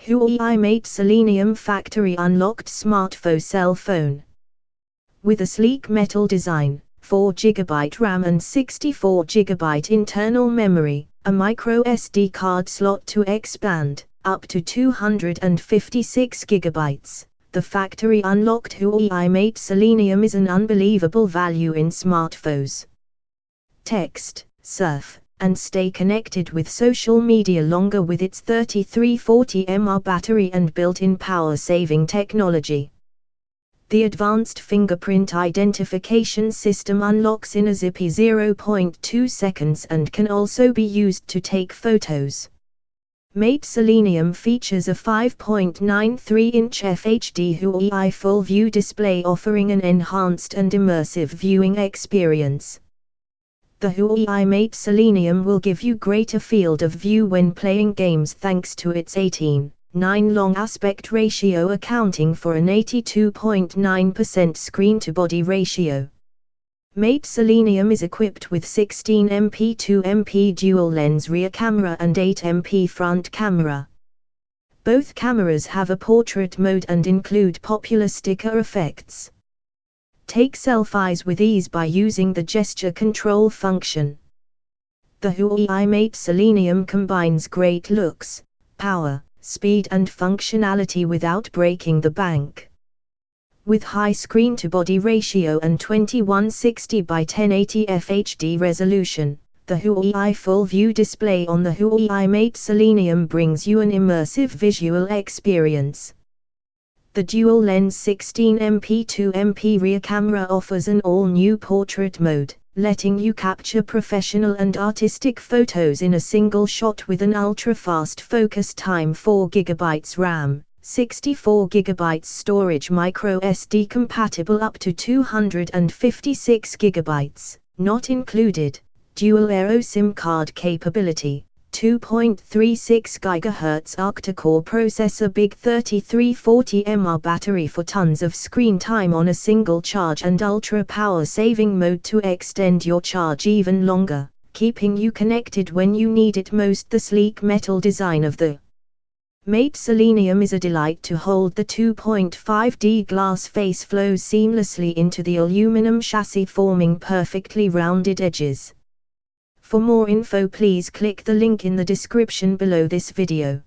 Huawei Mate Selenium Factory Unlocked Smartphone Cell Phone. With a sleek metal design, 4GB RAM and 64GB internal memory, a micro SD card slot to expand, up to 256GB, the factory unlocked Huawei Mate Selenium is an unbelievable value in smartphones. Text, surf, and stay connected with social media longer with its 3340 mAh battery and built-in power-saving technology. The advanced fingerprint identification system unlocks in a zippy 0.2 seconds and can also be used to take photos. Mate Selenium features a 5.93-inch FHD Huawei Full View display offering an enhanced and immersive viewing experience. The Huawei Mate Selenium will give you greater field of view when playing games thanks to its 18:9 long aspect ratio, accounting for an 82.9% screen-to-body ratio. Mate Selenium is equipped with 16MP 2MP dual-lens rear camera and 8MP front camera. Both cameras have a portrait mode and include popular sticker effects. Take selfies with ease by using the gesture control function. The Huawei Mate Selenium combines great looks, power, speed and functionality without breaking the bank. With high screen-to-body ratio and 2160 by 1080 FHD resolution, the Huawei Full View display on the Huawei Mate Selenium brings you an immersive visual experience. The dual-lens 16MP 2MP rear camera offers an all-new portrait mode, letting you capture professional and artistic photos in a single shot with an ultra-fast focus time, 4GB RAM, 64GB storage, micro SD compatible up to 256GB, not included, dual aero SIM card capability. 2.36 GHz octa-core processor, big 3340 mAh battery for tons of screen time on a single charge, and ultra power saving mode to extend your charge even longer, keeping you connected when you need it most. The sleek metal design of the Mate Selenium is a delight to hold. The 2.5D glass face flows seamlessly into the aluminum chassis, forming perfectly rounded edges. For more info, please click the link in the description below this video.